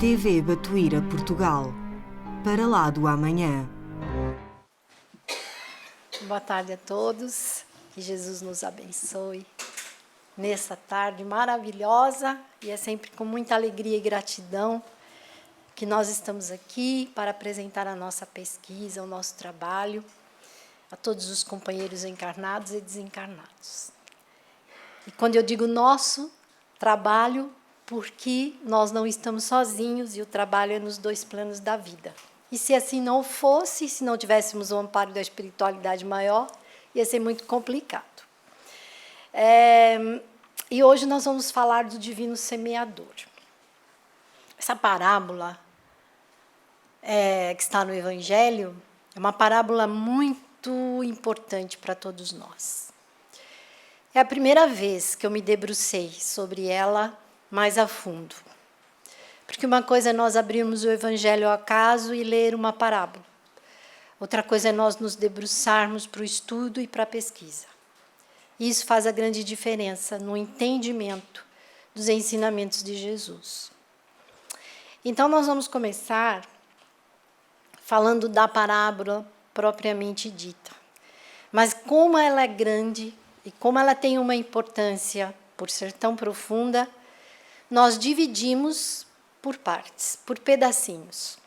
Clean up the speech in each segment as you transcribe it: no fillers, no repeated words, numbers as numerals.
TV Batuíra Portugal. Para lá do amanhã. Boa tarde a todos. Que Jesus nos abençoe nessa tarde maravilhosa. E é sempre com muita alegria e gratidão que nós estamos aqui para apresentar a nossa pesquisa, o nosso trabalho, a todos os companheiros encarnados e desencarnados. E quando eu digo nosso trabalho, porque nós não estamos sozinhos e o trabalho é nos dois planos da vida. E se assim não fosse, se não tivéssemos o amparo da espiritualidade maior, ia ser muito complicado. E hoje nós vamos falar do Divino Semeador. Essa parábola que está no Evangelho é uma parábola muito importante para todos nós. É a primeira vez que eu me debrucei sobre ela mais a fundo. Porque uma coisa é nós abrirmos o Evangelho ao acaso e ler uma parábola. Outra coisa é nós nos debruçarmos para o estudo e para a pesquisa. E isso faz a grande diferença no entendimento dos ensinamentos de Jesus. Então, nós vamos começar falando da parábola propriamente dita. Mas como ela é grande e como ela tem uma importância por ser tão profunda, nós dividimos por partes, por pedacinhos.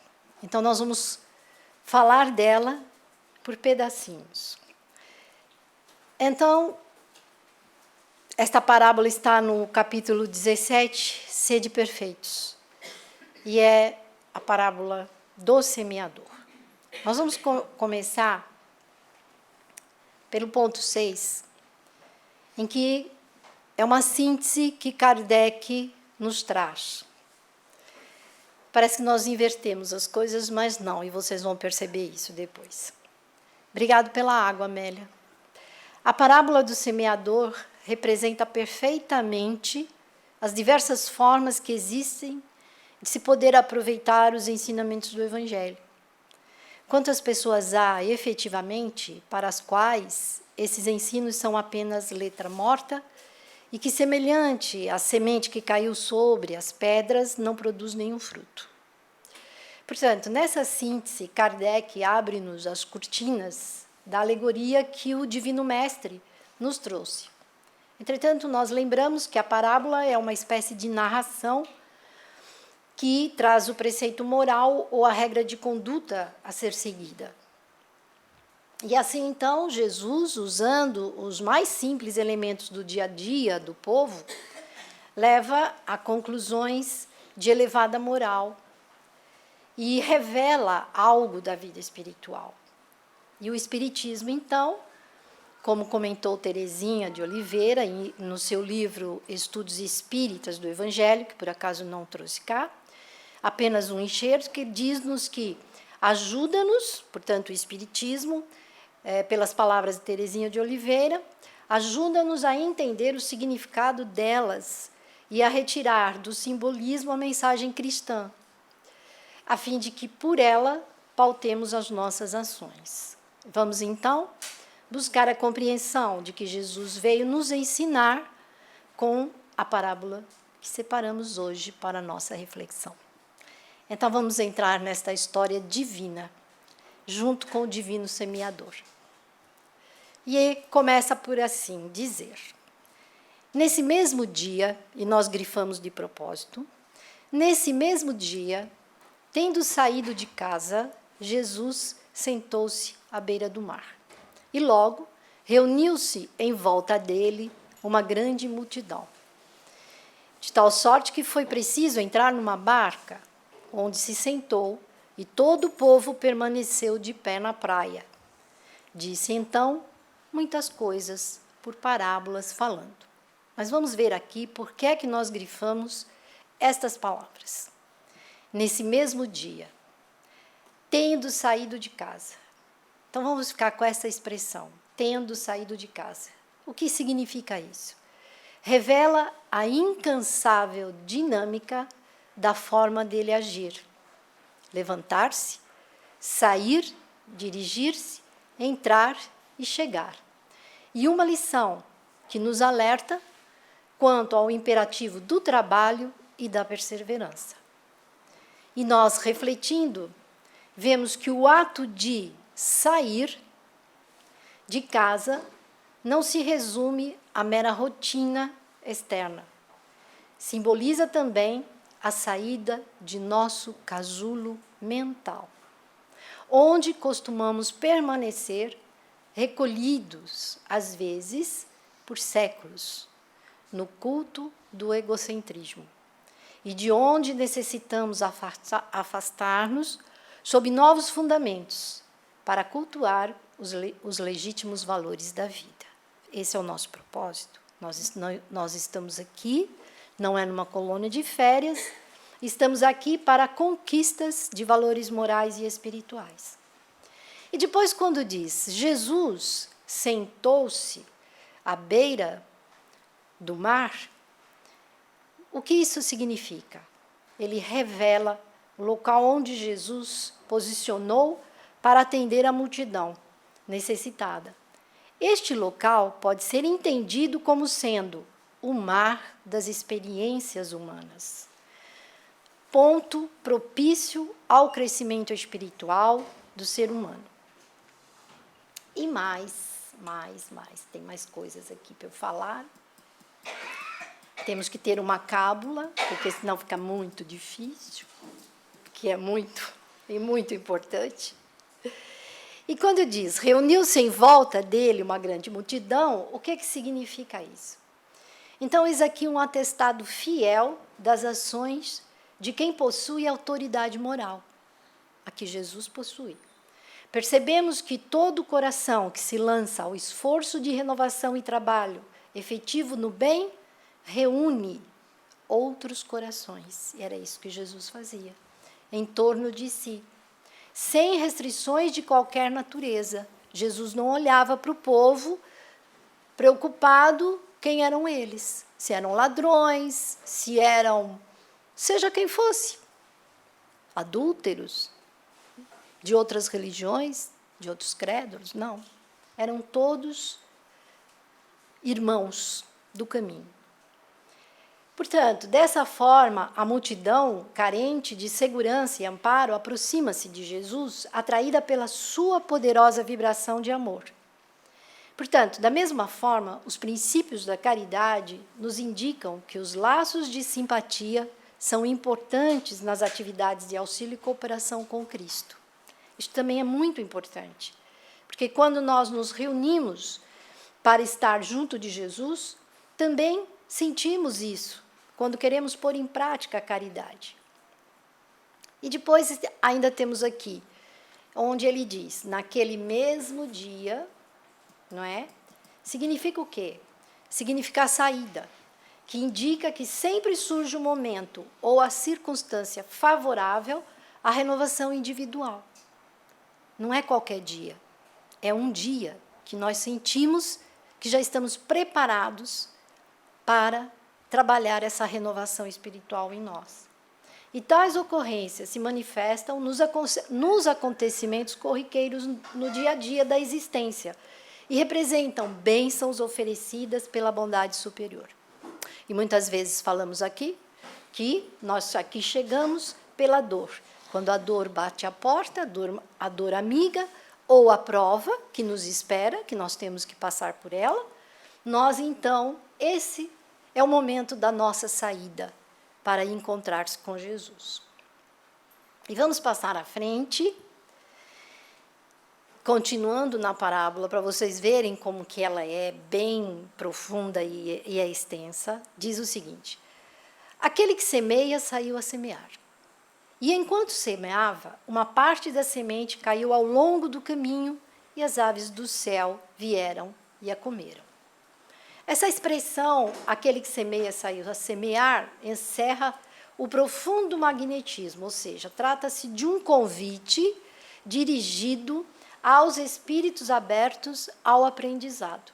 Então, nós vamos falar dela por pedacinhos. Então, esta parábola está no capítulo 17, Sede Perfeitos. E é a parábola do semeador. Nós vamos começar pelo ponto 6, em que é uma síntese que Kardec nos traz. Parece que nós invertemos as coisas, mas não, e vocês vão perceber isso depois. Obrigado pela água, Amélia. A parábola do semeador representa perfeitamente as diversas formas que existem de se poder aproveitar os ensinamentos do Evangelho. Quantas pessoas há, efetivamente, para as quais esses ensinos são apenas letra morta e que, semelhante à semente que caiu sobre as pedras, não produz nenhum fruto. Portanto, nessa síntese, Kardec abre-nos as cortinas da alegoria que o Divino Mestre nos trouxe. Entretanto, nós lembramos que a parábola é uma espécie de narração que traz o preceito moral ou a regra de conduta a ser seguida. E assim, então, Jesus, usando os mais simples elementos do dia a dia do povo, leva a conclusões de elevada moral e revela algo da vida espiritual. E o Espiritismo, então, como comentou Teresinha de Oliveira no seu livro Estudos Espíritas do Evangelho, que por acaso não trouxe cá, apenas um enxerto que diz-nos que ajuda-nos, portanto, o Espiritismo, pelas palavras de Teresinha de Oliveira, ajuda-nos a entender o significado delas e a retirar do simbolismo a mensagem cristã, a fim de que, por ela, pautemos as nossas ações. Vamos, então, buscar a compreensão de que Jesus veio nos ensinar com a parábola que separamos hoje para a nossa reflexão. Então, vamos entrar nesta história divina, junto com o Divino Semeador. E começa por assim dizer: nesse mesmo dia, e nós grifamos de propósito, nesse mesmo dia, tendo saído de casa, Jesus sentou-se à beira do mar. E logo reuniu-se em volta dele uma grande multidão. De tal sorte que foi preciso entrar numa barca, onde se sentou, e todo o povo permaneceu de pé na praia. Disse então muitas coisas por parábolas falando. Mas vamos ver aqui por que é que nós grifamos estas palavras. Nesse mesmo dia, tendo saído de casa. Então vamos ficar com essa expressão, tendo saído de casa. O que significa isso? Revela a incansável dinâmica da forma dele agir. Levantar-se, sair, dirigir-se, entrar e chegar. E uma lição que nos alerta quanto ao imperativo do trabalho e da perseverança. E nós, refletindo, vemos que o ato de sair de casa não se resume à mera rotina externa. Simboliza também a saída de nosso casulo mental, onde costumamos permanecer recolhidos, às vezes, por séculos, no culto do egocentrismo, e de onde necessitamos afastar-nos sob novos fundamentos para cultuar os legítimos valores da vida. Esse é o nosso propósito. Nós estamos aqui, não é numa colônia de férias, estamos aqui para conquistas de valores morais e espirituais. E depois, quando diz, Jesus sentou-se à beira do mar, o que isso significa? Ele revela o local onde Jesus posicionou para atender a multidão necessitada. Este local pode ser entendido como sendo o mar das experiências humanas, ponto propício ao crescimento espiritual do ser humano. E mais, tem mais coisas aqui para eu falar. Temos que ter uma cábula, porque senão fica muito difícil, que é muito importante. E quando diz, reuniu-se em volta dele uma grande multidão, o que significa isso? Então, eis aqui um atestado fiel das ações de quem possui autoridade moral, a que Jesus possui. Percebemos que todo coração que se lança ao esforço de renovação e trabalho efetivo no bem, reúne outros corações. E era isso que Jesus fazia, em torno de si, sem restrições de qualquer natureza. Jesus não olhava para o povo preocupado quem eram eles, se eram ladrões, se eram, seja quem fosse, adúlteros, de outras religiões, de outros credos, não. Eram todos irmãos do caminho. Portanto, dessa forma, a multidão, carente de segurança e amparo, aproxima-se de Jesus, atraída pela sua poderosa vibração de amor. Portanto, da mesma forma, os princípios da caridade nos indicam que os laços de simpatia são importantes nas atividades de auxílio e cooperação com Cristo. Isso também é muito importante, porque quando nós nos reunimos para estar junto de Jesus, também sentimos isso, quando queremos pôr em prática a caridade. E depois ainda temos aqui, onde ele diz, naquele mesmo dia, não é? Significa o quê? Significa a saída, que indica que sempre surge o momento ou a circunstância favorável à renovação individual. Não é qualquer dia, é um dia que nós sentimos que já estamos preparados para trabalhar essa renovação espiritual em nós. E tais ocorrências se manifestam nos acontecimentos corriqueiros no dia a dia da existência e representam bênçãos oferecidas pela bondade superior. E muitas vezes falamos aqui que nós aqui chegamos pela dor. Quando a dor bate à porta, a dor amiga, ou a prova que nos espera, que nós temos que passar por ela, nós, então, esse é o momento da nossa saída para encontrar-se com Jesus. E vamos passar à frente, continuando na parábola, para vocês verem como que ela é bem profunda e é extensa. Diz o seguinte, aquele que semeia saiu a semear. E enquanto semeava, uma parte da semente caiu ao longo do caminho e as aves do céu vieram e a comeram. Essa expressão, aquele que semeia saiu a semear, encerra o profundo magnetismo, ou seja, trata-se de um convite dirigido aos espíritos abertos ao aprendizado,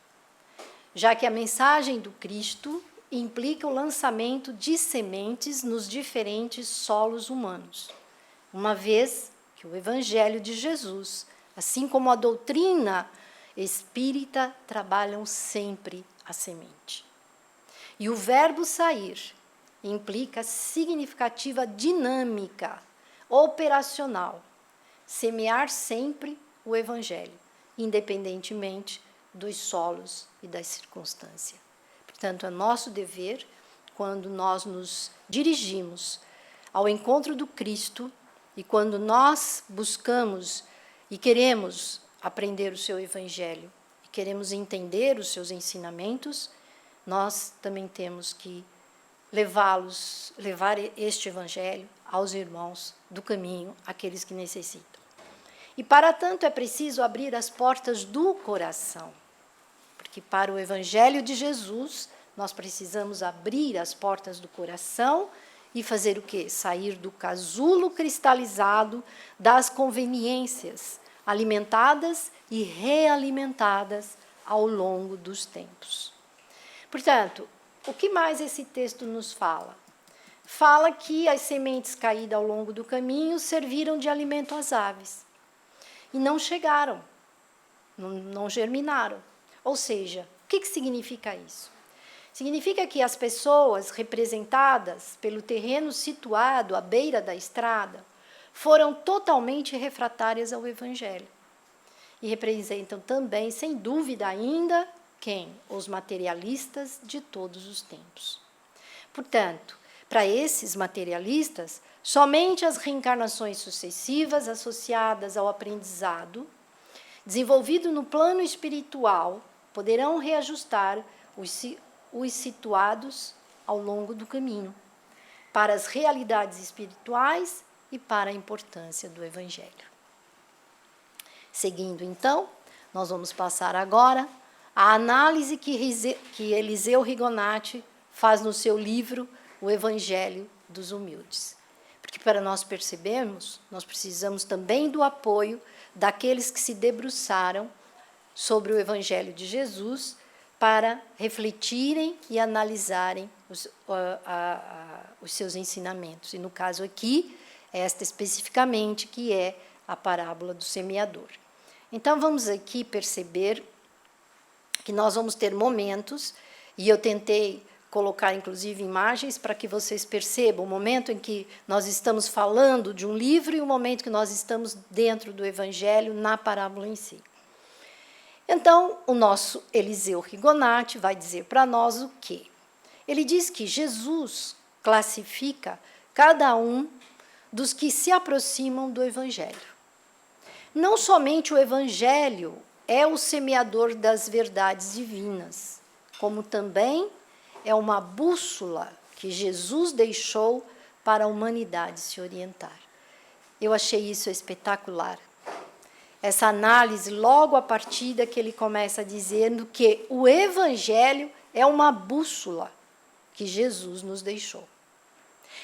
já que a mensagem do Cristo implica o lançamento de sementes nos diferentes solos humanos, uma vez que o Evangelho de Jesus, assim como a doutrina espírita, trabalham sempre a semente. E o verbo sair implica significativa dinâmica operacional. Semear sempre o Evangelho, independentemente dos solos e das circunstâncias. Portanto, é nosso dever, quando nós nos dirigimos ao encontro do Cristo e quando nós buscamos e queremos aprender o seu Evangelho e queremos entender os seus ensinamentos, nós também temos que levar este Evangelho aos irmãos do caminho, aqueles que necessitam. E, para tanto, é preciso abrir as portas do coração, porque para o Evangelho de Jesus, nós precisamos abrir as portas do coração e fazer o quê? Sair do casulo cristalizado das conveniências, alimentadas e realimentadas ao longo dos tempos. Portanto, o que mais esse texto nos fala? Fala que as sementes caídas ao longo do caminho serviram de alimento às aves. E não chegaram, não germinaram. Ou seja, o que significa isso? Significa que as pessoas representadas pelo terreno situado à beira da estrada foram totalmente refratárias ao Evangelho. E representam também, sem dúvida ainda, quem? Os materialistas de todos os tempos. Portanto, para esses materialistas, somente as reencarnações sucessivas associadas ao aprendizado, desenvolvido no plano espiritual, poderão reajustar os situados ao longo do caminho, para as realidades espirituais e para a importância do Evangelho. Seguindo, então, nós vamos passar agora a análise que Eliseu Rigonati faz no seu livro O Evangelho dos Humildes. Porque, para nós percebermos, nós precisamos também do apoio daqueles que se debruçaram sobre o Evangelho de Jesus para refletirem e analisarem os seus ensinamentos. E, no caso aqui, esta especificamente, que é a parábola do semeador. Então, vamos aqui perceber que nós vamos ter momentos, e eu tentei colocar, inclusive, imagens para que vocês percebam o momento em que nós estamos falando de um livro e o momento que nós estamos dentro do Evangelho, na parábola em si. Então, o nosso Eliseu Rigonati vai dizer para nós o quê? Ele diz que Jesus classifica cada um dos que se aproximam do Evangelho. Não somente o Evangelho é o semeador das verdades divinas, como também é uma bússola que Jesus deixou para a humanidade se orientar. Eu achei isso espetacular. Essa análise, logo a partir que ele começa dizendo que o Evangelho é uma bússola que Jesus nos deixou.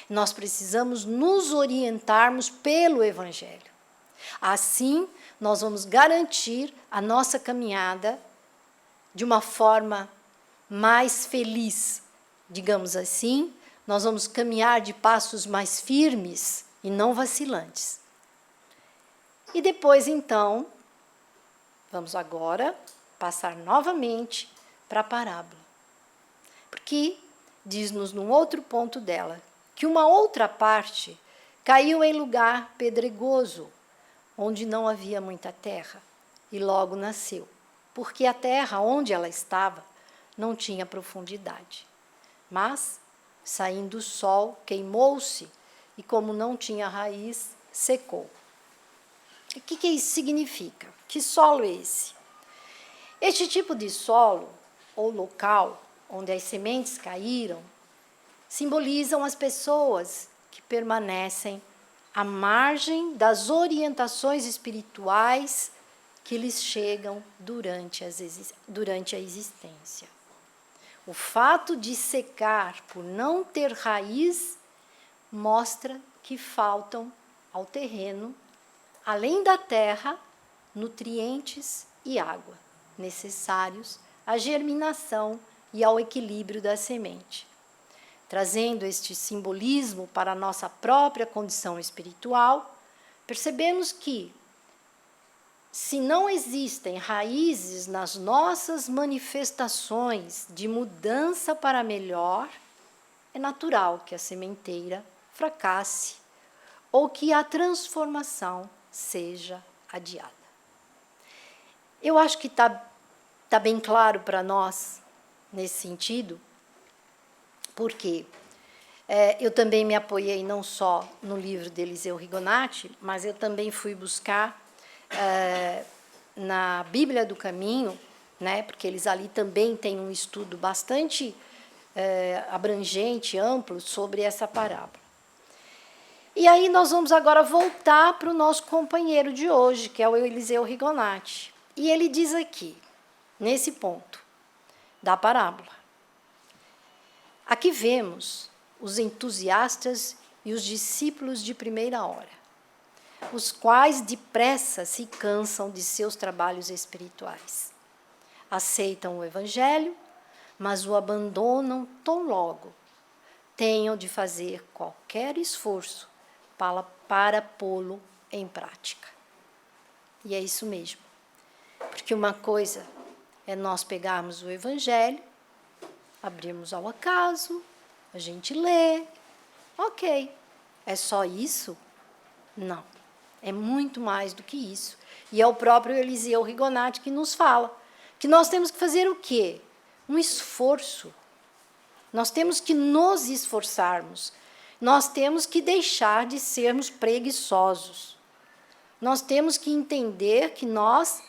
Nós precisamos nos orientarmos pelo Evangelho. Assim, nós vamos garantir a nossa caminhada de uma forma mais feliz, digamos assim. Nós vamos caminhar de passos mais firmes e não vacilantes. E depois, então, vamos agora passar novamente para a parábola. Porque diz-nos num outro ponto dela que uma outra parte caiu em lugar pedregoso, onde não havia muita terra, e logo nasceu, porque a terra onde ela estava não tinha profundidade. Mas, saindo o sol, queimou-se, e como não tinha raiz, secou. O que isso significa? Que solo é esse? Este tipo de solo, ou local, onde as sementes caíram, simbolizam as pessoas que permanecem à margem das orientações espirituais que lhes chegam durante a existência. O fato de secar por não ter raiz mostra que faltam ao terreno, além da terra, nutrientes e água necessários à germinação e ao equilíbrio da semente. Trazendo este simbolismo para a nossa própria condição espiritual, percebemos que, se não existem raízes nas nossas manifestações de mudança para melhor, é natural que a sementeira fracasse ou que a transformação seja adiada. Eu acho que tá bem claro para nós, nesse sentido, porque eu também me apoiei não só no livro de Eliseu Rigonati, mas eu também fui buscar na Bíblia do Caminho, né, porque eles ali também têm um estudo bastante abrangente, amplo, sobre essa parábola. E aí nós vamos agora voltar para o nosso companheiro de hoje, que é o Eliseu Rigonati. E ele diz aqui, nesse ponto da parábola, aqui vemos os entusiastas e os discípulos de primeira hora, os quais depressa se cansam de seus trabalhos espirituais. Aceitam o Evangelho, mas o abandonam tão logo tenham de fazer qualquer esforço para pô-lo em prática. E é isso mesmo. Porque uma coisa é nós pegarmos o Evangelho, abrirmos ao acaso, a gente lê, ok. É só isso? Não. É muito mais do que isso. E é o próprio Eliseu Rigonati que nos fala que nós temos que fazer o quê? Um esforço. Nós temos que nos esforçarmos. Nós temos que deixar de sermos preguiçosos. Nós temos que entender que nós,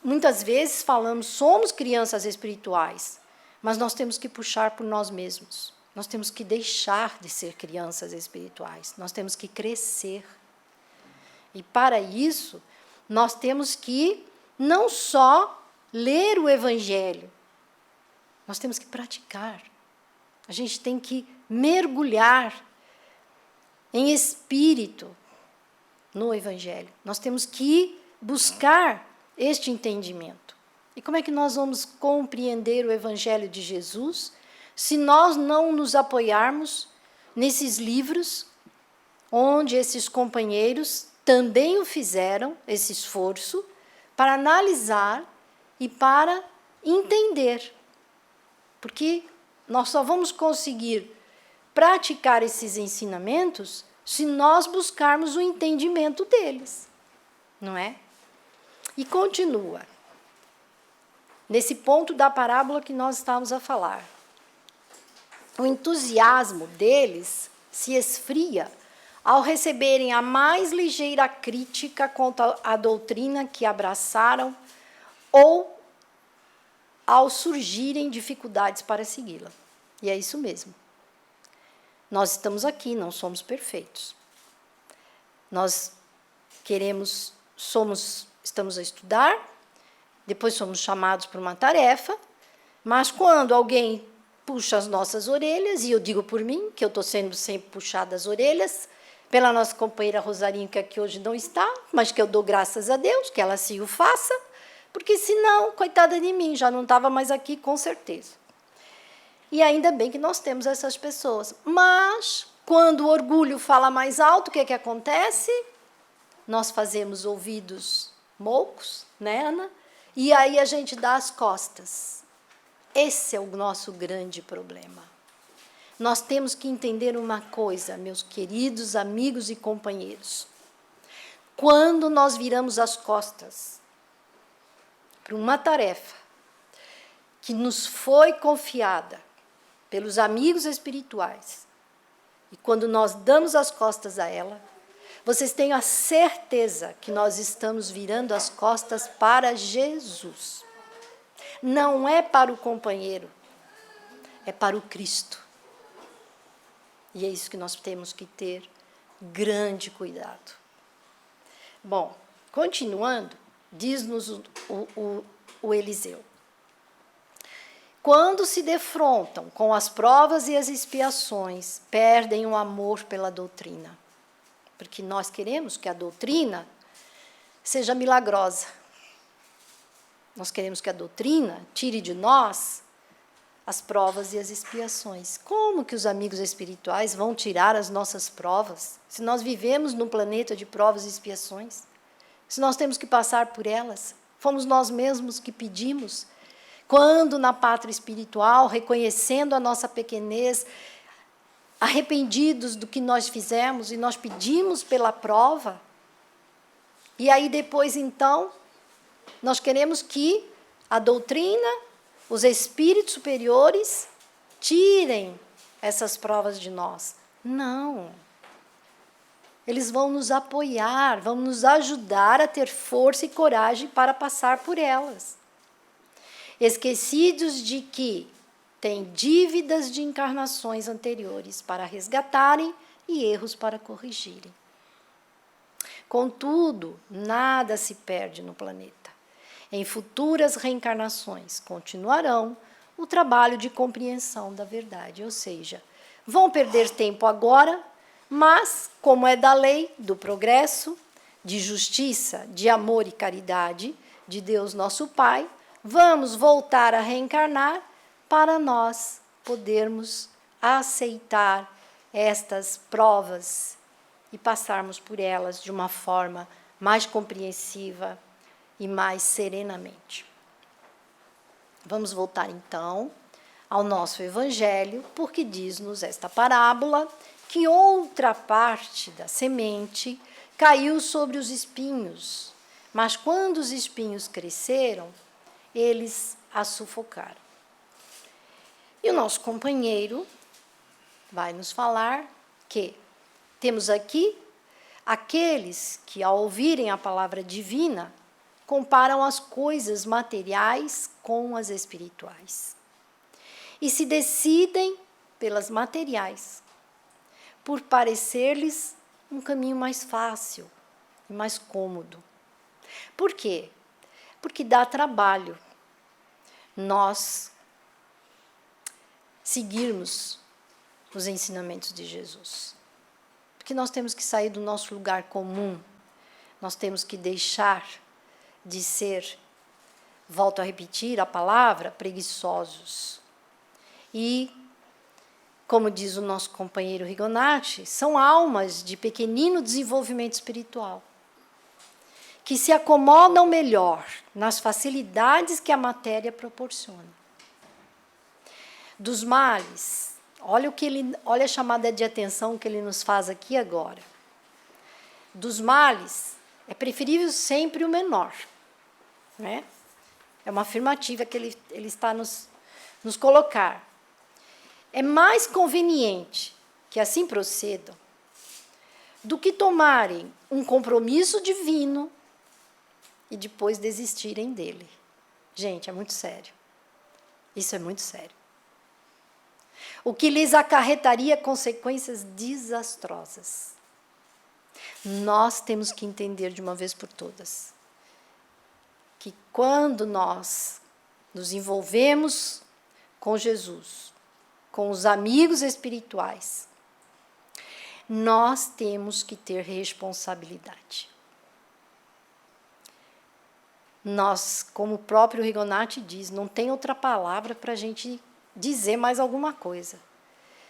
muitas vezes, falamos, somos crianças espirituais, mas nós temos que puxar por nós mesmos. Nós temos que deixar de ser crianças espirituais. Nós temos que crescer. E, para isso, nós temos que não só ler o Evangelho, nós temos que praticar. A gente tem que mergulhar em espírito no Evangelho. Nós temos que buscar este entendimento. E como é que nós vamos compreender o Evangelho de Jesus se nós não nos apoiarmos nesses livros onde esses companheiros também o fizeram, esse esforço, para analisar e para entender? Porque nós só vamos conseguir praticar esses ensinamentos se nós buscarmos o entendimento deles, não é? E continua, nesse ponto da parábola que nós estávamos a falar. O entusiasmo deles se esfria ao receberem a mais ligeira crítica contra a doutrina que abraçaram ou ao surgirem dificuldades para segui-la. E é isso mesmo. Nós estamos aqui, não somos perfeitos. Nós estamos a estudar, depois somos chamados para uma tarefa, mas quando alguém puxa as nossas orelhas, e eu digo por mim, que eu estou sendo sempre puxada as orelhas, pela nossa companheira Rosarinha, que aqui hoje não está, mas que eu dou graças a Deus, que ela se o faça, porque senão, coitada de mim, já não estava mais aqui, com certeza. E ainda bem que nós temos essas pessoas. Mas, quando o orgulho fala mais alto, o que é que acontece? Nós fazemos ouvidos moucos, né, Ana? E aí a gente dá as costas. Esse é o nosso grande problema. Nós temos que entender uma coisa, meus queridos amigos e companheiros. Quando nós viramos as costas para uma tarefa que nos foi confiada pelos amigos espirituais, e quando nós damos as costas a ela, vocês tenham a certeza que nós estamos virando as costas para Jesus. Não é para o companheiro, é para o Cristo. E é isso que nós temos que ter grande cuidado. Bom, continuando, diz-nos o Eliseu. Quando se defrontam com as provas e as expiações, perdem o amor pela doutrina. Porque nós queremos que a doutrina seja milagrosa. Nós queremos que a doutrina tire de nós as provas e as expiações. Como que os amigos espirituais vão tirar as nossas provas, se nós vivemos num planeta de provas e expiações? Se nós temos que passar por elas, fomos nós mesmos que pedimos. Quando na pátria espiritual, reconhecendo a nossa pequenez, arrependidos do que nós fizemos e nós pedimos pela prova. E aí depois, então, nós queremos que a doutrina, os espíritos superiores, tirem essas provas de nós. Não. Eles vão nos apoiar, vão nos ajudar a ter força e coragem para passar por elas. Esquecidos de que têm dívidas de encarnações anteriores para resgatarem e erros para corrigirem. Contudo, nada se perde no planeta. Em futuras reencarnações continuarão o trabalho de compreensão da verdade, ou seja, vão perder tempo agora, mas, como é da lei, do progresso, de justiça, de amor e caridade, de Deus nosso Pai, vamos voltar a reencarnar para nós podermos aceitar estas provas e passarmos por elas de uma forma mais compreensiva e mais serenamente. Vamos voltar, então, ao nosso Evangelho, porque diz-nos esta parábola que outra parte da semente caiu sobre os espinhos, mas quando os espinhos cresceram, eles a sufocaram. E o nosso companheiro vai nos falar que temos aqui aqueles que, ao ouvirem a palavra divina, comparam as coisas materiais com as espirituais e se decidem pelas materiais, por parecer-lhes um caminho mais fácil e mais cômodo. Por quê? Porque dá trabalho nós seguirmos os ensinamentos de Jesus. Porque nós temos que sair do nosso lugar comum, nós temos que deixar de ser, volto a repetir a palavra, preguiçosos. E, como diz o nosso companheiro Rigonati, são almas de pequenino desenvolvimento espiritual, que se acomodam melhor nas facilidades que a matéria proporciona. Dos males, olha a chamada de atenção que ele nos faz aqui agora. Dos males, é preferível sempre o menor. Né? É uma afirmativa que ele está nos colocar. É mais conveniente que assim procedam do que tomarem um compromisso divino e depois desistirem dele. Gente, é muito sério. Isso é muito sério. O que lhes acarretaria consequências desastrosas. Nós temos que entender de uma vez por todas que quando nós nos envolvemos com Jesus, com os amigos espirituais, nós temos que ter responsabilidade. Nós, como o próprio Rigonati diz, não tem outra palavra para a gente dizer mais alguma coisa.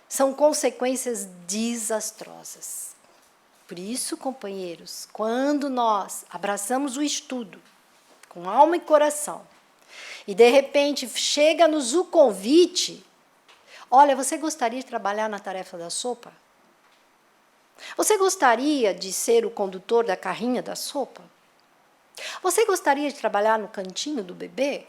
São consequências desastrosas. Por isso, companheiros, quando nós abraçamos o estudo com alma e coração, e de repente chega-nos o convite, olha, você gostaria de trabalhar na tarefa da sopa? Você gostaria de ser o condutor da carrinha da sopa? Você gostaria de trabalhar no cantinho do bebê?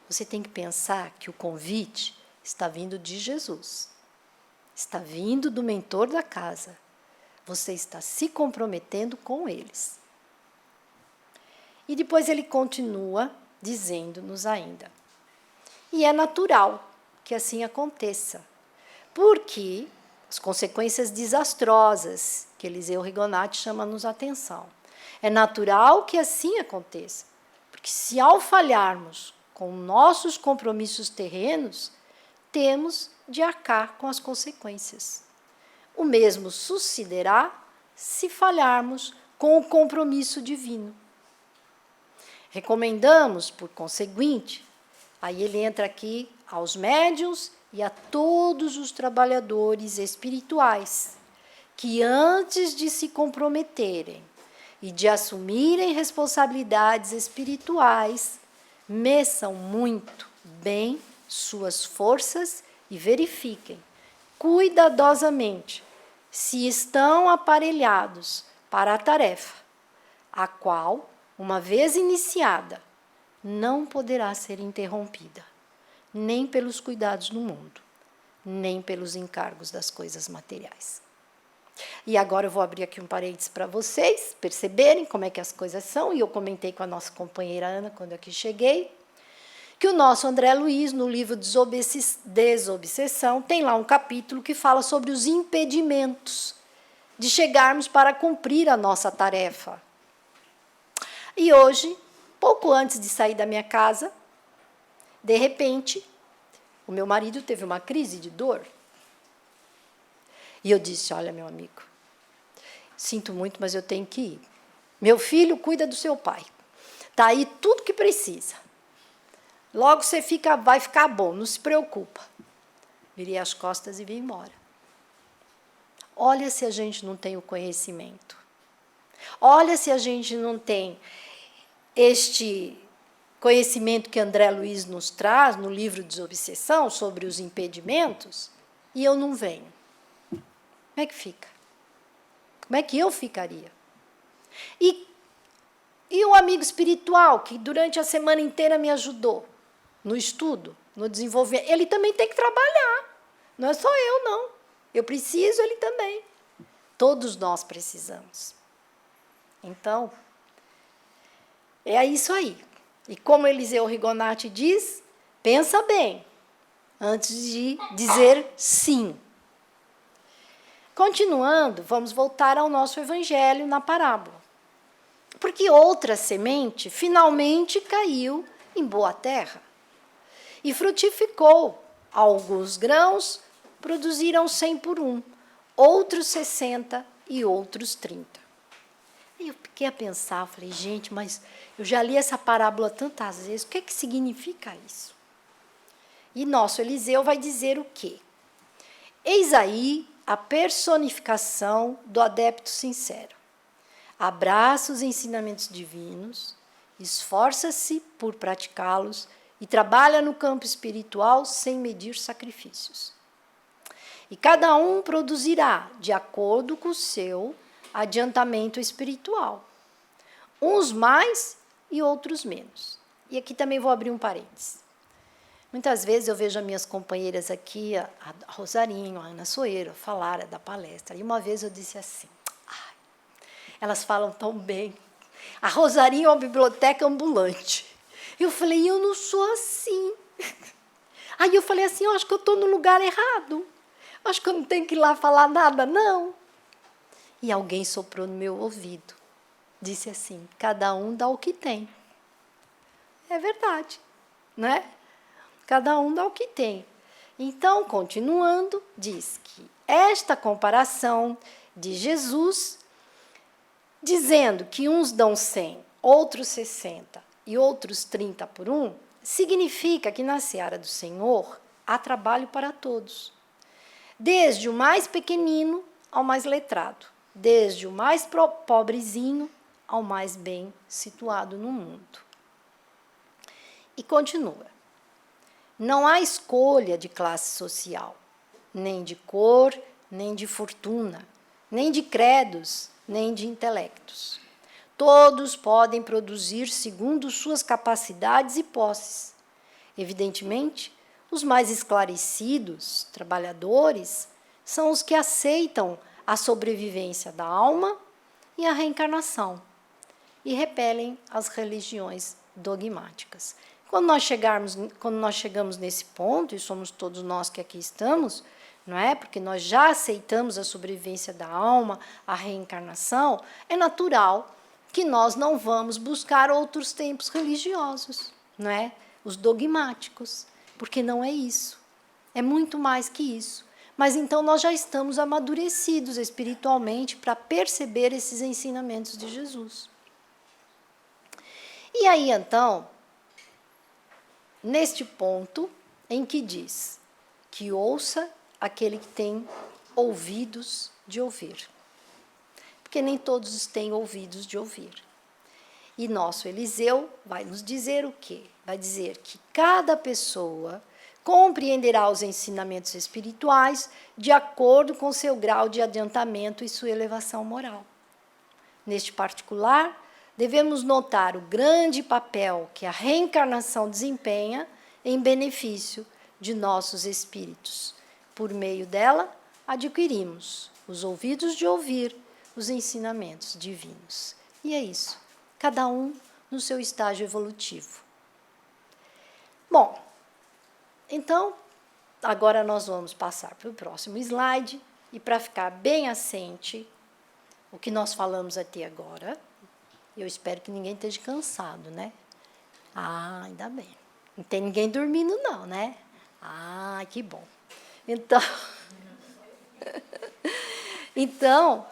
Você tem que pensar que o convite está vindo de Jesus. Está vindo do mentor da casa. Você está se comprometendo com eles. E depois ele continua dizendo-nos ainda. E é natural que assim aconteça, porque as consequências desastrosas que Eliseu Rigonati chama-nos a atenção. É natural que assim aconteça, porque se ao falharmos com nossos compromissos terrenos, temos de arcar com as consequências. O mesmo sucederá se falharmos com o compromisso divino. Recomendamos, por conseguinte, aí ele entra aqui aos médiuns e a todos os trabalhadores espirituais, que antes de se comprometerem e de assumirem responsabilidades espirituais, meçam muito bem suas forças e verifiquem cuidadosamente se estão aparelhados para a tarefa, a qual, uma vez iniciada, não poderá ser interrompida, nem pelos cuidados do mundo, nem pelos encargos das coisas materiais. E agora eu vou abrir aqui um parênteses para vocês perceberem como é que as coisas são, e eu comentei com a nossa companheira Ana, quando eu aqui cheguei, que o nosso André Luiz, no livro Desobsessão, tem lá um capítulo que fala sobre os impedimentos de chegarmos para cumprir a nossa tarefa. E hoje, pouco antes de sair da minha casa, de repente, o meu marido teve uma crise de dor. E eu disse, olha, meu amigo, sinto muito, mas eu tenho que ir. Meu filho cuida do seu pai. Está aí tudo que precisa. Logo você vai ficar bom, não se preocupa. Virei as costas e vim embora. Olha se a gente não tem o conhecimento. Olha se a gente não tem este conhecimento que André Luiz nos traz no livro Desobsessão sobre os impedimentos, e eu não venho. Como é que fica? Como é que eu ficaria? E o amigo espiritual, que durante a semana inteira me ajudou no estudo, no desenvolvimento, ele também tem que trabalhar. Não é só eu, não. Eu preciso, ele também. Todos nós precisamos. Então, é isso aí. E como Eliseu Rigonati diz, pensa bem antes de dizer sim. Continuando, vamos voltar ao nosso evangelho na parábola. Porque outra semente finalmente caiu em boa terra e frutificou. Alguns grãos produziram 100 por 1, outros 60 e outros 30. Aí eu fiquei a pensar, falei, gente, mas eu já li essa parábola tantas vezes, o que é que significa isso? E nosso Eliseu vai dizer o quê? Eis aí a personificação do adepto sincero. Abraça os ensinamentos divinos, esforça-se por praticá-los e trabalha no campo espiritual sem medir sacrifícios. E cada um produzirá de acordo com o seu adiantamento espiritual. Uns mais e outros menos. E aqui também vou abrir um parênteses. Muitas vezes eu vejo as minhas companheiras aqui, a Rosarinho, a Ana Soeiro, falar da palestra. E uma vez eu disse assim, elas falam tão bem. A Rosarinho é uma biblioteca ambulante. Eu falei, eu não sou assim. Aí eu falei assim, eu acho que eu estou no lugar errado. Acho que eu não tenho que ir lá falar nada, não. E alguém soprou no meu ouvido. Disse assim, cada um dá o que tem. É verdade, né? Cada um dá o que tem. Então, continuando, diz que esta comparação de Jesus, dizendo que uns dão 100, outros 60 e outros 30 por 1, significa que na seara do Senhor há trabalho para todos. Desde o mais pequenino ao mais letrado, desde o mais pobrezinho ao mais bem situado no mundo. E continua. Não há escolha de classe social, nem de cor, nem de fortuna, nem de credos, nem de intelectos. Todos podem produzir segundo suas capacidades e posses. Evidentemente, os mais esclarecidos, trabalhadores, são os que aceitam a sobrevivência da alma e a reencarnação e repelem as religiões dogmáticas. Quando nós chegamos nesse ponto, e somos todos nós que aqui estamos, não é? Porque nós já aceitamos a sobrevivência da alma, a reencarnação, é natural que nós não vamos buscar outros tempos religiosos, não é? Os dogmáticos, porque não é isso. É muito mais que isso. Mas então nós já estamos amadurecidos espiritualmente para perceber esses ensinamentos de Jesus. E aí, então, neste ponto em que diz que ouça aquele que tem ouvidos de ouvir. Porque nem todos têm ouvidos de ouvir. E nosso Eliseu vai nos dizer o quê? Vai dizer que cada pessoa, compreenderá os ensinamentos espirituais de acordo com seu grau de adiantamento e sua elevação moral. Neste particular, devemos notar o grande papel que a reencarnação desempenha em benefício de nossos espíritos. Por meio dela, adquirimos os ouvidos de ouvir os ensinamentos divinos. E é isso, cada um no seu estágio evolutivo. Bom, então, agora nós vamos passar para o próximo slide, e para ficar bem assente o que nós falamos até agora, eu espero que ninguém esteja cansado, né? Ah, ainda bem. Não tem ninguém dormindo não, né? Ah, que bom. Então,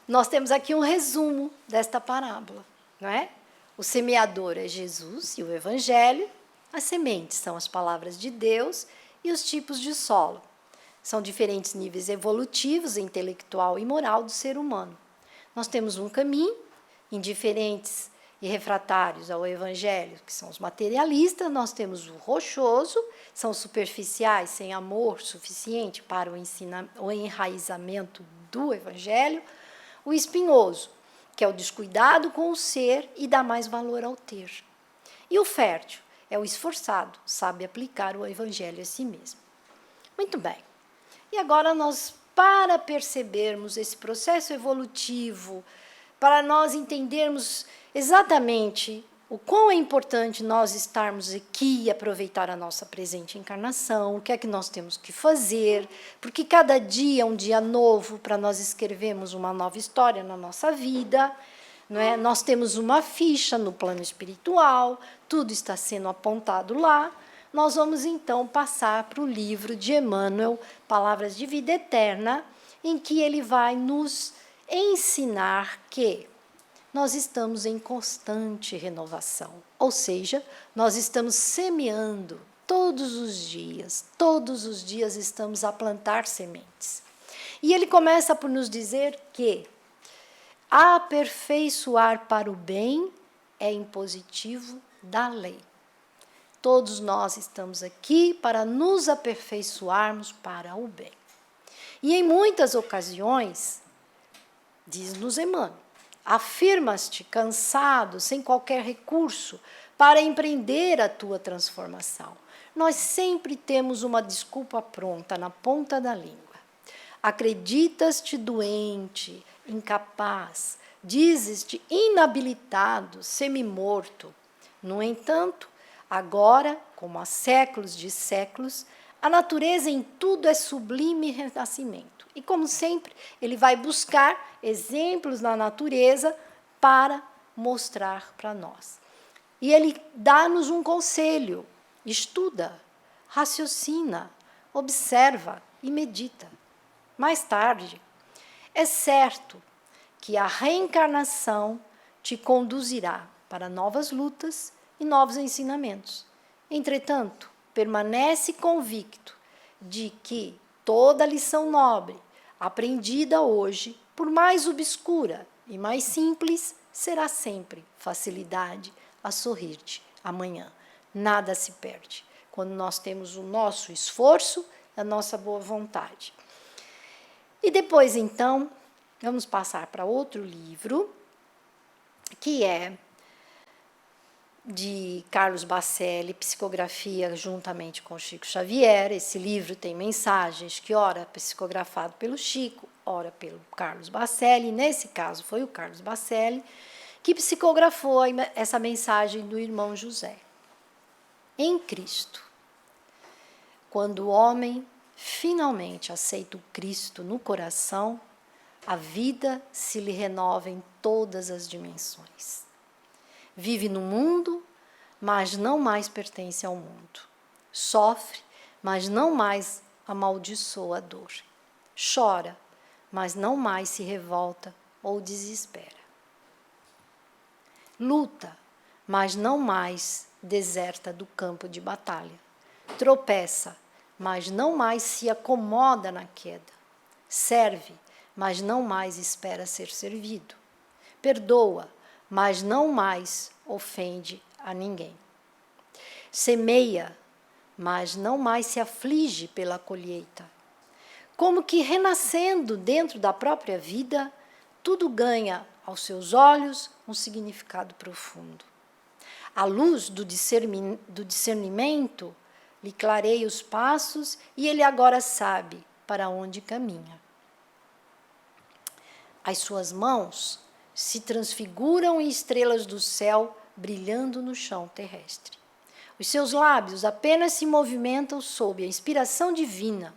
nós temos aqui um resumo desta parábola, não é? O semeador é Jesus e o Evangelho, as sementes são as palavras de Deus e os tipos de solo. São diferentes níveis evolutivos, intelectual e moral do ser humano. Nós temos um caminho, indiferentes e refratários ao Evangelho, que são os materialistas. Nós temos o rochoso, são superficiais, sem amor suficiente para o enraizamento do Evangelho. O espinhoso, que é o descuidado com o ser e dá mais valor ao ter. E o fértil é o esforçado, sabe aplicar o Evangelho a si mesmo. Muito bem. E agora nós, para percebermos esse processo evolutivo, para nós entendermos exatamente o quão é importante nós estarmos aqui e aproveitar a nossa presente encarnação, o que é que nós temos que fazer, porque cada dia é um dia novo para nós escrevermos uma nova história na nossa vida, não é? Nós temos uma ficha no plano espiritual, tudo está sendo apontado lá. Nós vamos então passar para o livro de Emmanuel, Palavras de Vida Eterna, em que ele vai nos ensinar que nós estamos em constante renovação, ou seja, nós estamos semeando todos os dias estamos a plantar sementes. E ele começa por nos dizer que aperfeiçoar para o bem é impositivo da lei. Todos nós estamos aqui para nos aperfeiçoarmos para o bem. E em muitas ocasiões, diz-nos Emmanuel, afirmas-te cansado, sem qualquer recurso, para empreender a tua transformação. Nós sempre temos uma desculpa pronta, na ponta da língua. Acreditas-te doente, incapaz, dizes-te inabilitado, semi-morto. No entanto, agora, como há séculos de séculos, a natureza em tudo é sublime renascimento. E, como sempre, ele vai buscar exemplos na natureza para mostrar para nós. E ele dá-nos um conselho: estuda, raciocina, observa e medita. Mais tarde, é certo que a reencarnação te conduzirá para novas lutas e novos ensinamentos. Entretanto, permanece convicto de que toda lição nobre, aprendida hoje, por mais obscura e mais simples, será sempre facilidade a sorrir-te amanhã. Nada se perde quando nós temos o nosso esforço e a nossa boa vontade. E depois, então, vamos passar para outro livro, que é de Carlos Bacelli, Psicografia, juntamente com Chico Xavier. Esse livro tem mensagens que ora psicografado pelo Chico, ora pelo Carlos Bacelli. Nesse caso foi o Carlos Bacelli que psicografou essa mensagem do irmão José. Em Cristo, quando o homem finalmente aceita o Cristo no coração, a vida se lhe renova em todas as dimensões. Vive no mundo, mas não mais pertence ao mundo. Sofre, mas não mais amaldiçoa a dor. Chora, mas não mais se revolta ou desespera. Luta, mas não mais deserta do campo de batalha. Tropeça, mas não mais se acomoda na queda. Serve, mas não mais espera ser servido. Perdoa, mas não mais ofende a ninguém. Semeia, mas não mais se aflige pela colheita. Como que renascendo dentro da própria vida, tudo ganha aos seus olhos um significado profundo. A luz do discernimento lhe clareia os passos e ele agora sabe para onde caminha. As suas mãos se transfiguram em estrelas do céu brilhando no chão terrestre. Os seus lábios apenas se movimentam sob a inspiração divina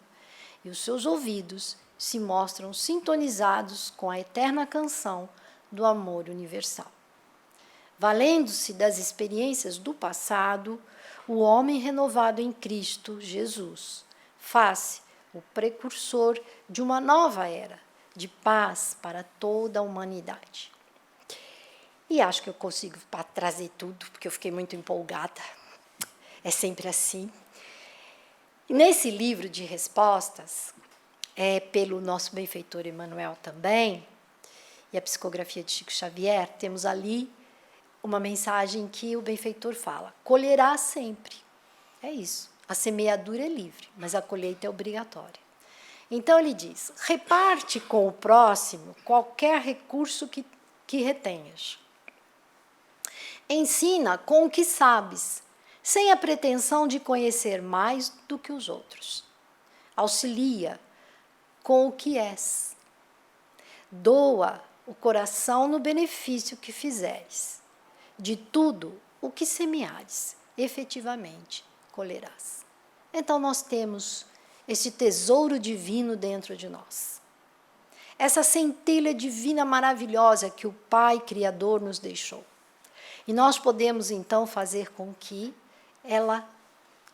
e os seus ouvidos se mostram sintonizados com a eterna canção do amor universal. Valendo-se das experiências do passado, o homem renovado em Cristo Jesus faz-se o precursor de uma nova era, de paz para toda a humanidade. E acho que eu consigo trazer tudo, porque eu fiquei muito empolgada. É sempre assim. E nesse livro de respostas, pelo nosso benfeitor Emmanuel também, e a psicografia de Chico Xavier, temos ali uma mensagem que o benfeitor fala: colherá sempre. É isso. A semeadura é livre, mas a colheita é obrigatória. Então ele diz: reparte com o próximo qualquer recurso que retenhas. Ensina com o que sabes, sem a pretensão de conhecer mais do que os outros. Auxilia com o que és. Doa o coração no benefício que fizeres. De tudo o que semeares, efetivamente colherás. Então nós temos esse tesouro divino dentro de nós. Essa centelha divina maravilhosa que o Pai Criador nos deixou. E nós podemos então fazer com que ela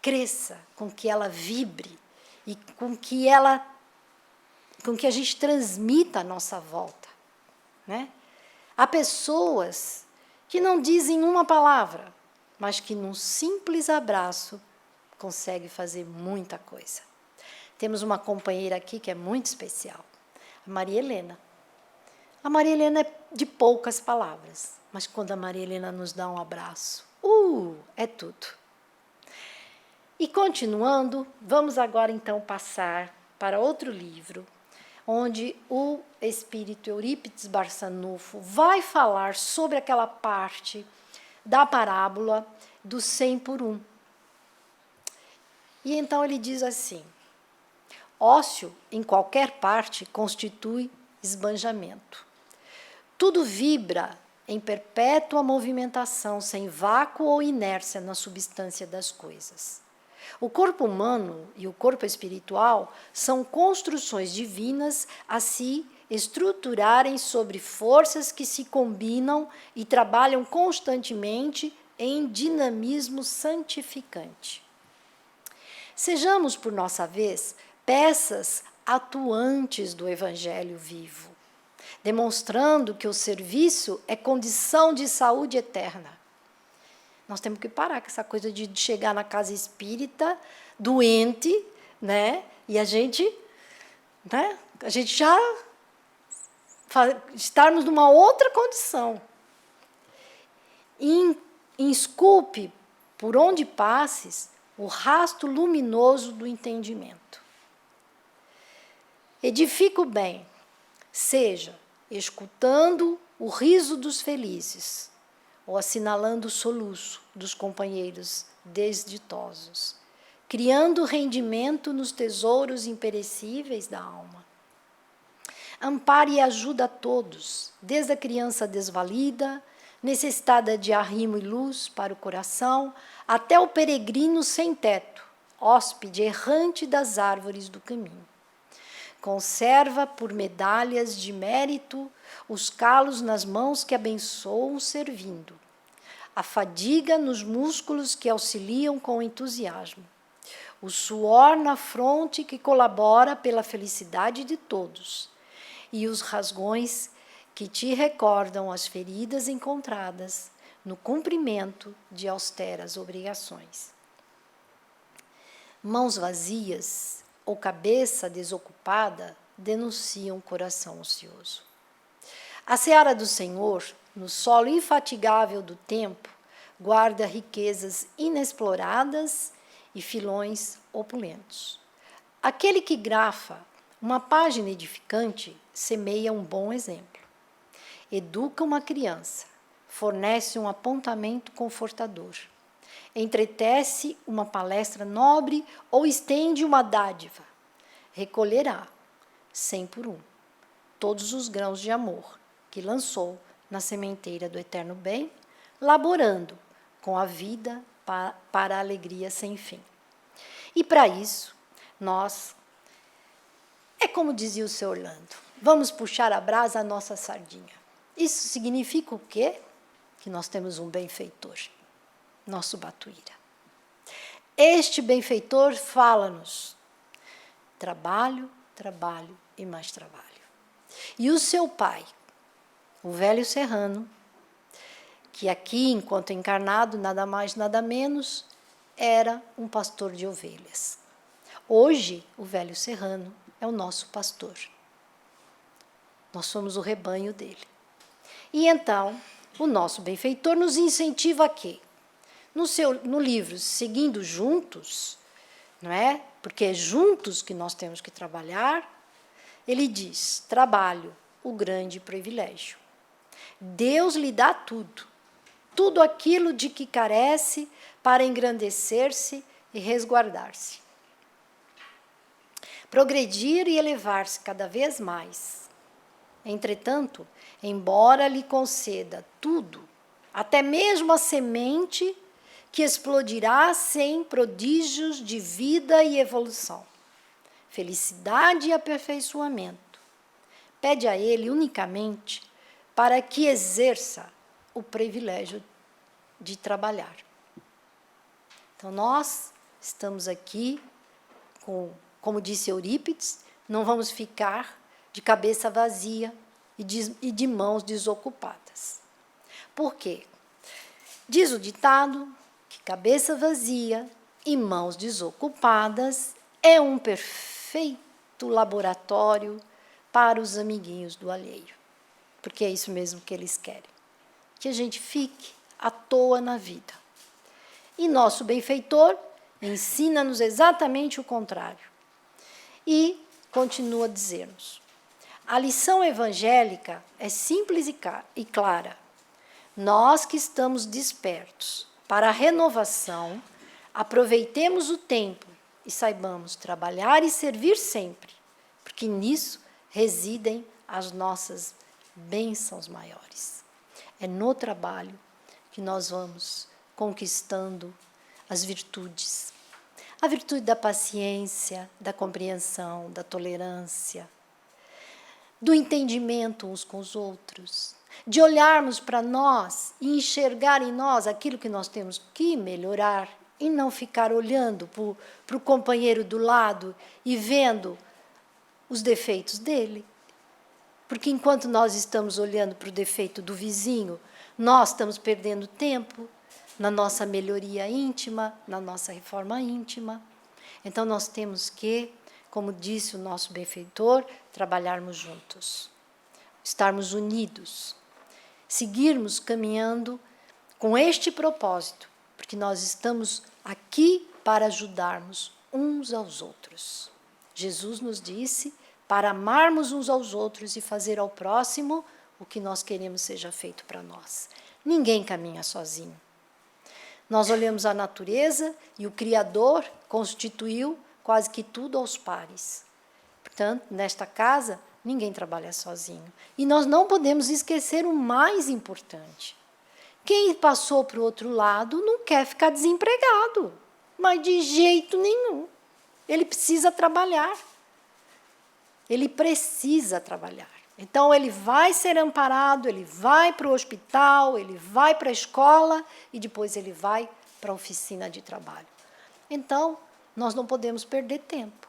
cresça, com que ela vibre e com que a gente transmita a nossa volta, né? Há pessoas que não dizem uma palavra, mas que num simples abraço conseguem fazer muita coisa. Temos uma companheira aqui que é muito especial, a Maria Helena. A Maria Helena é de poucas palavras, mas quando a Maria Helena nos dá um abraço, é tudo. E continuando, vamos agora então passar para outro livro, onde o espírito Eurípides Barçanufo vai falar sobre aquela parte da parábola do 100 por 1. E então ele diz assim: ócio em qualquer parte constitui esbanjamento. Tudo vibra em perpétua movimentação, sem vácuo ou inércia na substância das coisas. O corpo humano e o corpo espiritual são construções divinas a se estruturarem sobre forças que se combinam e trabalham constantemente em dinamismo santificante. Sejamos, por nossa vez, peças atuantes do Evangelho vivo, demonstrando que o serviço é condição de saúde eterna. Nós temos que parar com essa coisa de chegar na casa espírita doente, né? E a gente já estarmos numa outra condição. Esculpe por onde passes o rastro luminoso do entendimento. Edifica o bem, seja escutando o riso dos felizes, ou assinalando o soluço dos companheiros desditosos, criando rendimento nos tesouros imperecíveis da alma. Ampare e ajuda a todos, desde a criança desvalida, necessitada de arrimo e luz para o coração, até o peregrino sem teto, hóspede errante das árvores do caminho. Conserva por medalhas de mérito os calos nas mãos que abençoam servindo, a fadiga nos músculos que auxiliam com entusiasmo, o suor na fronte que colabora pela felicidade de todos, e os rasgões que te recordam as feridas encontradas no cumprimento de austeras obrigações. Mãos vazias ou cabeça desocupada denunciam coração ocioso. A seara do Senhor, no solo infatigável do tempo, guarda riquezas inexploradas e filões opulentos. Aquele que grafa uma página edificante semeia um bom exemplo. Educa uma criança, fornece um apontamento confortador, entretece uma palestra nobre ou estende uma dádiva. Recolherá, 100 por 1, todos os grãos de amor que lançou na sementeira do eterno bem, laborando com a vida para a alegria sem fim. E para isso, nós, é como dizia o seu Orlando, vamos puxar a brasa à nossa sardinha. Isso significa o quê? Que nós temos um benfeitor, nosso Batuíra. Este benfeitor fala-nos: trabalho, trabalho e mais trabalho. E o seu pai, o velho serrano, que aqui, enquanto encarnado, nada mais, nada menos, era um pastor de ovelhas. Hoje, o velho serrano é o nosso pastor. Nós somos o rebanho dele. E então, o nosso benfeitor nos incentiva a quê? No livro Seguindo Juntos, não é? Porque é juntos que nós temos que trabalhar, ele diz: trabalho, o grande privilégio. Deus lhe dá tudo, tudo aquilo de que carece para engrandecer-se e resguardar-se. Progredir e elevar-se cada vez mais. Entretanto, embora lhe conceda tudo, até mesmo a semente que explodirá sem prodígios de vida e evolução, felicidade e aperfeiçoamento, pede a ele unicamente para que exerça o privilégio de trabalhar. Então, nós estamos aqui, como disse Eurípides, não vamos ficar de cabeça vazia e de mãos desocupadas. Por quê? Diz o ditado que cabeça vazia e mãos desocupadas é um perfeito laboratório para os amiguinhos do alheio. Porque é isso mesmo que eles querem, que a gente fique à toa na vida. E nosso benfeitor ensina-nos exatamente o contrário. E continua a dizer-nos: a lição evangélica é simples e clara. Nós que estamos despertos para a renovação, aproveitemos o tempo e saibamos trabalhar e servir sempre, porque nisso residem as nossas bênçãos maiores. É no trabalho que nós vamos conquistando as virtudes. A virtude da paciência, da compreensão, da tolerância, do entendimento uns com os outros, de olharmos para nós e enxergar em nós aquilo que nós temos que melhorar e não ficar olhando para o companheiro do lado e vendo os defeitos dele. Porque enquanto nós estamos olhando para o defeito do vizinho, nós estamos perdendo tempo na nossa melhoria íntima, na nossa reforma íntima. Então, nós temos que, como disse o nosso benfeitor, trabalharmos juntos, estarmos unidos, seguirmos caminhando com este propósito, porque nós estamos aqui para ajudarmos uns aos outros. Jesus nos disse para amarmos uns aos outros e fazer ao próximo o que nós queremos seja feito para nós. Ninguém caminha sozinho. Nós olhamos a natureza e o Criador constituiu quase que tudo aos pares. Portanto, nesta casa, ninguém trabalha sozinho. E nós não podemos esquecer o mais importante. Quem passou para o outro lado não quer ficar desempregado, mas de jeito nenhum. Ele precisa trabalhar. Ele precisa trabalhar. Então, ele vai ser amparado, ele vai para o hospital, ele vai para a escola e depois ele vai para a oficina de trabalho. Então, nós não podemos perder tempo,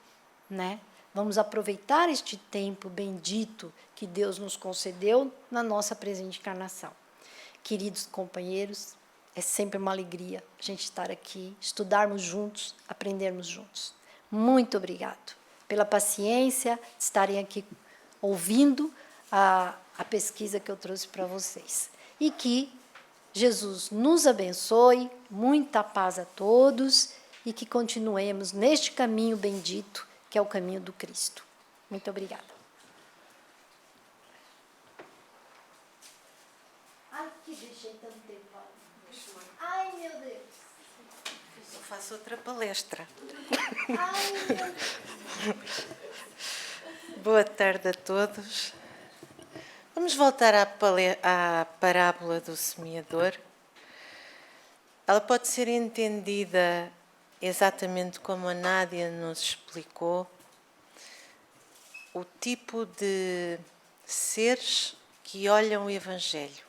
né? Vamos aproveitar este tempo bendito que Deus nos concedeu na nossa presente encarnação. Queridos companheiros, é sempre uma alegria a gente estar aqui, estudarmos juntos, aprendermos juntos. Muito obrigado pela paciência de estarem aqui ouvindo a pesquisa que eu trouxe para vocês. E que Jesus nos abençoe, muita paz a todos e que continuemos neste caminho bendito, que é o caminho do Cristo. Muito obrigada. Ai, que deixei tanto tempo. Ai, meu Deus. Eu faço outra palestra. Ai, meu Deus. Boa tarde a todos. Vamos voltar à parábola do semeador. Ela pode ser entendida exatamente como a Nádia nos explicou. O tipo de seres que olham o Evangelho.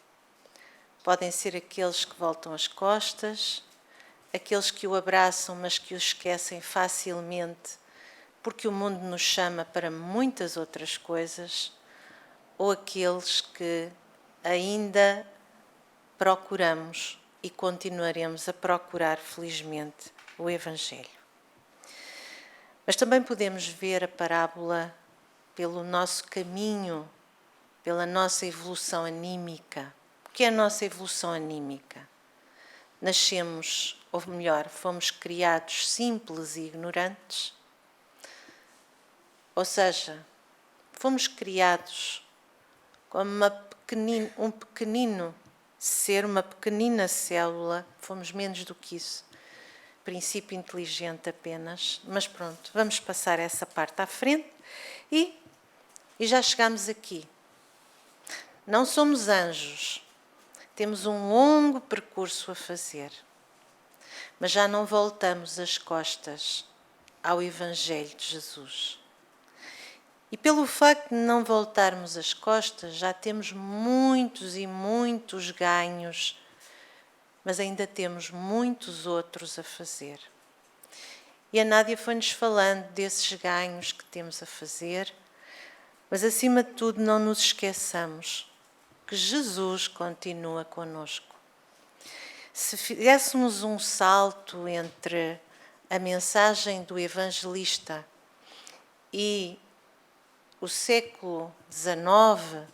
Podem ser aqueles que voltam as costas, aqueles que o abraçam, mas que o esquecem facilmente, porque o mundo nos chama para muitas outras coisas, ou aqueles que ainda procuramos e continuaremos a procurar, felizmente, o Evangelho. Mas também podemos ver a parábola pelo nosso caminho, pela nossa evolução anímica. O que é a nossa evolução anímica? Nascemos, ou melhor, fomos criados simples e ignorantes, ou seja, fomos criados como um pequenino ser, uma pequenina célula, fomos menos do que isso, princípio inteligente apenas, mas pronto, vamos passar essa parte à frente e já chegamos aqui. Não somos anjos, temos um longo percurso a fazer, mas já não voltamos as costas ao Evangelho de Jesus. E pelo facto de não voltarmos as costas, já temos muitos e muitos ganhos, mas ainda temos muitos outros a fazer. E a Nádia foi-nos falando desses ganhos que temos a fazer, mas acima de tudo não nos esqueçamos que Jesus continua connosco. Se fizéssemos um salto entre a mensagem do evangelista e o século XIX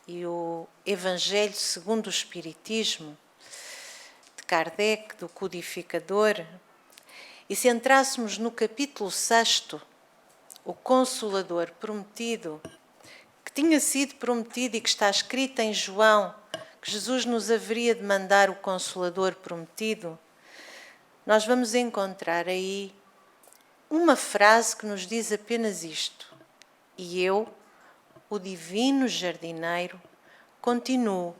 e o Evangelho segundo o Espiritismo, de Kardec, do Codificador, e se entrássemos no capítulo 6, o Consolador prometido, que tinha sido prometido e que está escrito em João, que Jesus nos haveria de mandar o Consolador prometido, nós vamos encontrar aí uma frase que nos diz apenas isto: e eu, o divino jardineiro, continuo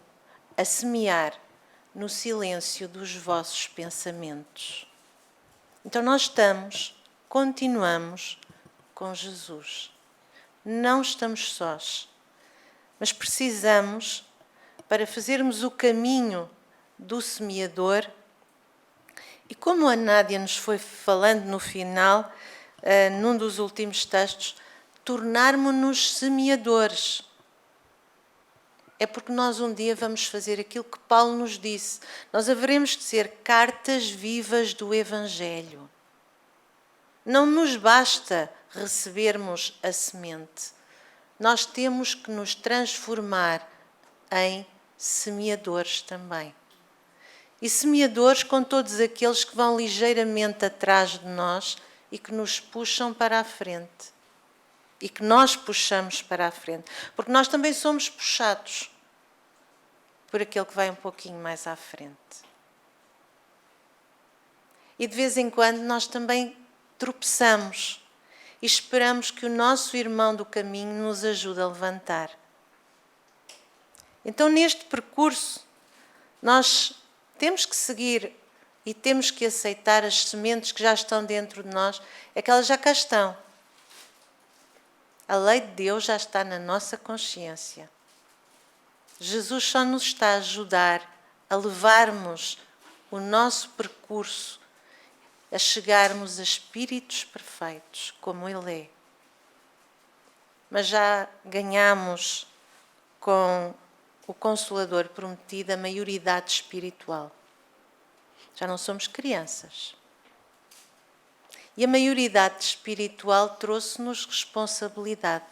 a semear no silêncio dos vossos pensamentos. Então nós continuamos com Jesus. Não estamos sós, mas precisamos, para fazermos o caminho do semeador, e como a Nádia nos foi falando no final, num dos últimos textos, tornarmos-nos semeadores. É porque nós um dia vamos fazer aquilo que Paulo nos disse. Nós haveremos de ser cartas vivas do Evangelho. Não nos basta recebermos a semente. Nós temos que nos transformar em semeadores também. E semeadores com todos aqueles que vão ligeiramente atrás de nós e que nos puxam para a frente. E que nós puxamos para a frente. Porque nós também somos puxados por aquele que vai um pouquinho mais à frente. E de vez em quando nós também tropeçamos e esperamos que o nosso irmão do caminho nos ajude a levantar. Então, neste percurso, nós temos que seguir e temos que aceitar as sementes que já estão dentro de nós, é que elas já cá estão. A lei de Deus já está na nossa consciência. Jesus só nos está a ajudar a levarmos o nosso percurso, a chegarmos a espíritos perfeitos, como Ele é. Mas já ganhamos com o Consolador prometido a maioridade espiritual. Já não somos crianças. E a maioridade espiritual trouxe-nos responsabilidade.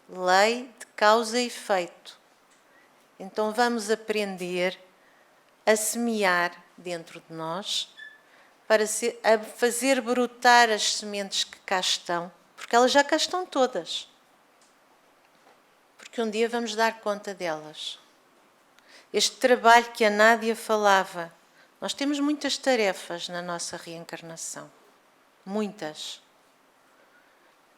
Lei de causa e efeito. Então vamos aprender a semear dentro de nós, a fazer brotar as sementes que cá estão, porque elas já cá estão todas. Porque um dia vamos dar conta delas. Este trabalho que a Nádia falava, nós temos muitas tarefas na nossa reencarnação. Muitas.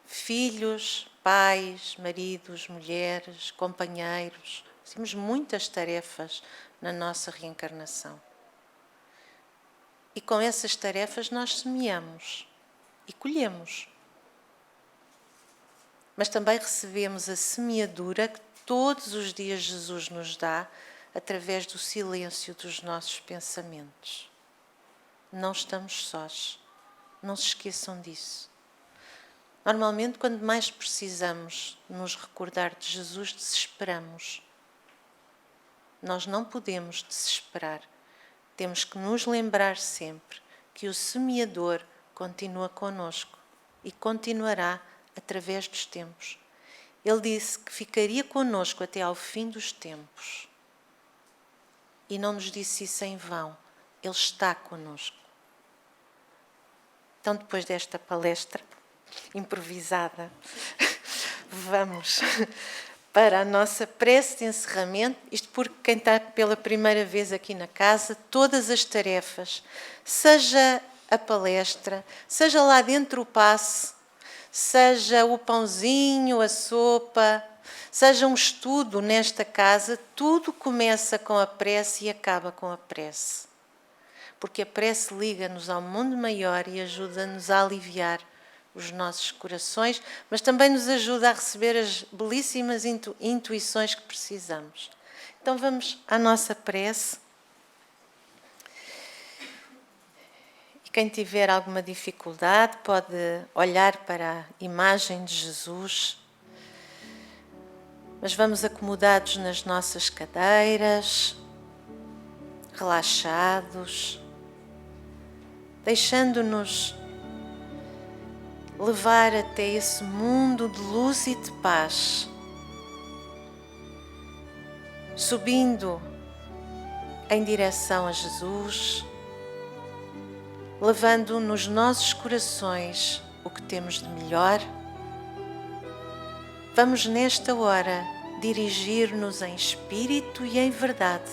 Filhos, pais, maridos, mulheres, companheiros. Temos muitas tarefas na nossa reencarnação. E com essas tarefas nós semeamos e colhemos. Mas também recebemos a semeadura que todos os dias Jesus nos dá através do silêncio dos nossos pensamentos. Não estamos sós. Não se esqueçam disso. Normalmente, quando mais precisamos nos recordar de Jesus, desesperamos. Nós não podemos desesperar. Temos que nos lembrar sempre que o semeador continua conosco e continuará através dos tempos. Ele disse que ficaria conosco até ao fim dos tempos. E não nos disse isso em vão. Ele está conosco. Então, depois desta palestra improvisada, vamos para a nossa prece de encerramento. Isto porque quem está pela primeira vez aqui na casa, todas as tarefas, seja a palestra, seja lá dentro o passe, seja o pãozinho, a sopa, seja um estudo nesta casa, tudo começa com a prece e acaba com a prece. Porque a prece liga-nos ao mundo maior e ajuda-nos a aliviar os nossos corações, mas também nos ajuda a receber as belíssimas intuições que precisamos. Então vamos à nossa prece. E quem tiver alguma dificuldade pode olhar para a imagem de Jesus. Mas vamos acomodados nas nossas cadeiras, relaxados, deixando-nos levar até esse mundo de luz e de paz, subindo em direção a Jesus, levando nos nossos corações o que temos de melhor. Vamos nesta hora dirigir-nos em espírito e em verdade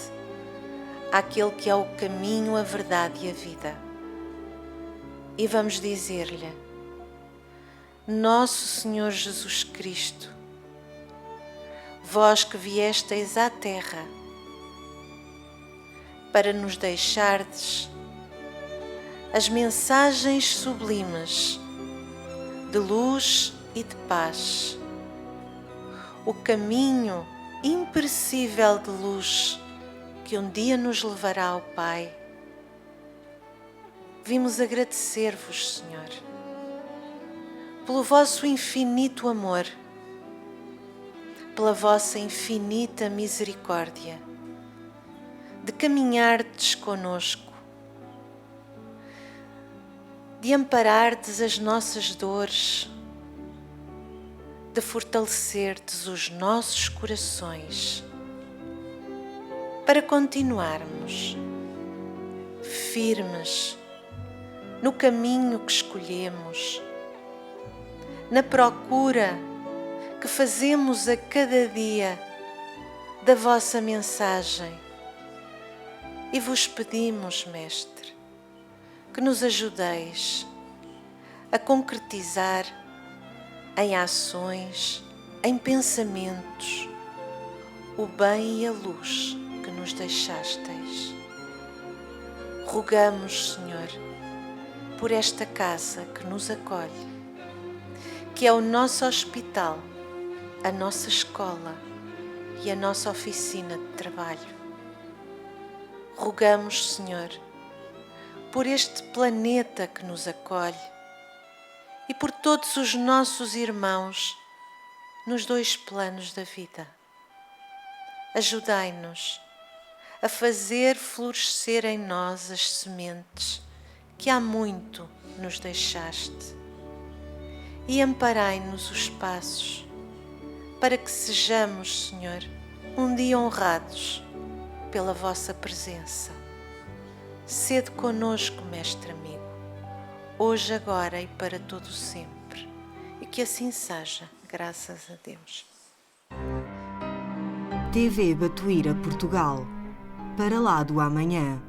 àquele que é o caminho, a verdade e a vida. E vamos dizer-lhe: Nosso Senhor Jesus Cristo, vós que viestes à terra para nos deixardes as mensagens sublimes de luz e de paz, o caminho imperecível de luz que um dia nos levará ao Pai, vimos agradecer-vos, Senhor, pelo vosso infinito amor, pela vossa infinita misericórdia, de caminhardes conosco, de amparardes as nossas dores, de fortalecerdes os nossos corações, para continuarmos firmes no caminho que escolhemos, na procura que fazemos a cada dia da vossa mensagem. E vos pedimos, Mestre, que nos ajudeis a concretizar em ações, em pensamentos, o bem e a luz que nos deixastes. Rogamos, Senhor, por esta casa que nos acolhe, que é o nosso hospital, a nossa escola e a nossa oficina de trabalho. Rogamos, Senhor, por este planeta que nos acolhe e por todos os nossos irmãos nos dois planos da vida. Ajudai-nos a fazer florescer em nós as sementes que há muito nos deixaste e amparai-nos os passos para que sejamos, Senhor, um dia honrados pela vossa presença. Sede conosco, Mestre amigo. hoje, agora e para todo sempre. E que assim seja, graças a Deus. TV Batuíra Portugal. Para lá do amanhã.